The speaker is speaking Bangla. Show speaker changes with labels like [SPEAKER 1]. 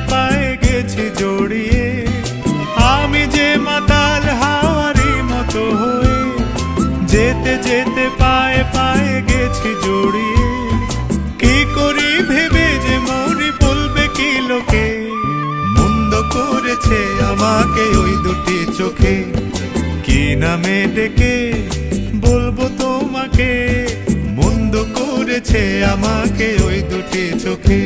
[SPEAKER 1] পায়ে গেছি জড়িয়ে, আমি যে মাতাল হাওয়ারি মতো হয়ে, যেতে যেতে পায়ে পায়ে গেছি জড়িয়ে। কি করি ভেবে যে মরি, বলবে কি লোকে, মন্দ করেছে আমাকে ওই দুটি চোখে। কি নামে ডেকে বলবো তোমাকে, মন্দ করেছে আমাকে ওই দুটি চোখে।